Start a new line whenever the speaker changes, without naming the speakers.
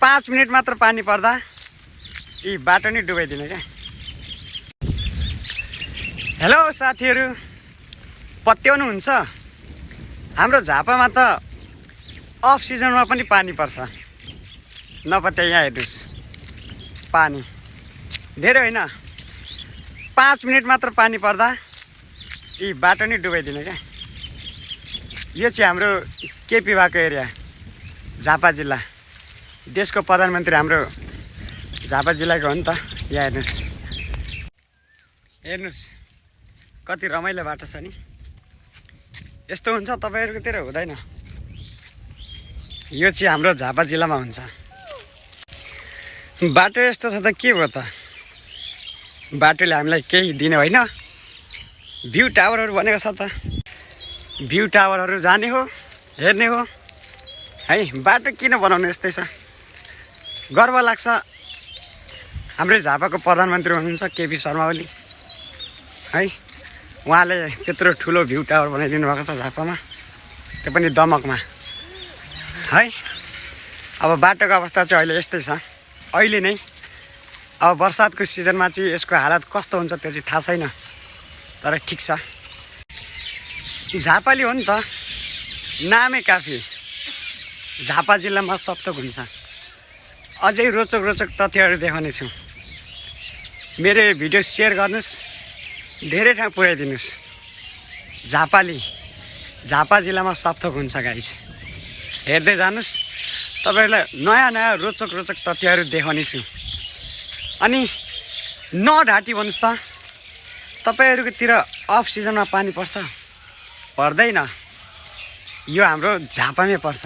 5 minute मात्र पानी पर्दा यी बाटो नै डुबाइदिने क्या। हेलो साथीहरू, पत्याउनुहुन्छ? हाम्रो झापामा त अफ सिजनमा पनि पानी पर्छ। नपत्या यहाँ हेर्नुहोस्, पानी धेरै होइन, 5 मिनट मात्र पानी पर्दा यी बाटो नै डुबाइदिने क्या। यो चाहिँ हाम्रो केपी भएको एरिया, झापा जिल्ला। देशको प्रधानमन्त्री हाम्रो झापा जिल्लाको हो नि त। यहाँ हेर्नुहोस्, हेर्नुहोस् कति रमाइलो बाटो छ नि। यस्तो हुन्छ तपाईँहरूकोतिर हुँदैन। यो चाहिँ हाम्रो झापा जिल्लामा हुन्छ। बाटो यस्तो छ त के भयो त, बाटोले हामीलाई केही दिने होइन। भ्यू टावरहरू भनेको छ त, भ्यू टावरहरू जाने हो, हेर्ने हो है। बाटो किन बनाउनु यस्तै छ, गर्व लाग्छ। हाम्रै झापाको प्रधानमन्त्री हुनुहुन्छ केपी शर्मा ओली है। उहाँले त्यत्रो ठुलो भ्यू टावर बनाइदिनु भएको छ झापामा, त्यो पनि दमकमा है। अब बाटोको अवस्था चाहिँ अहिले यस्तै छ। अहिले नै अब बर्सातको सिजनमा चाहिँ यसको हालत कस्तो हुन्छ त्यो चाहिँ थाहा छैन, तर ठिक छ। झापाली हो नि त, नामै काफी। झापा जिल्लामा सप्तक हुन्छ। अझै रोचक रोचक तथ्यहरू देखाउने छु। मेरो भिडियो सेयर गर्नुहोस्, धेरै ठाउँ पुर्याइदिनुहोस्। झापाली, झापा जिल्लामा सप्तक हुन्छ गाइस, हेर्दै जानुहोस्। तपाईँहरूलाई नयाँ नयाँ रोचक रोचक तथ्यहरू देखाउने छु। अनि नढाँटी भन्नुहोस् त, तपाईँहरूकोतिर अफ सिजनमा पानी पर्छ? पर्दैन, यो हाम्रो झापामै पर्छ।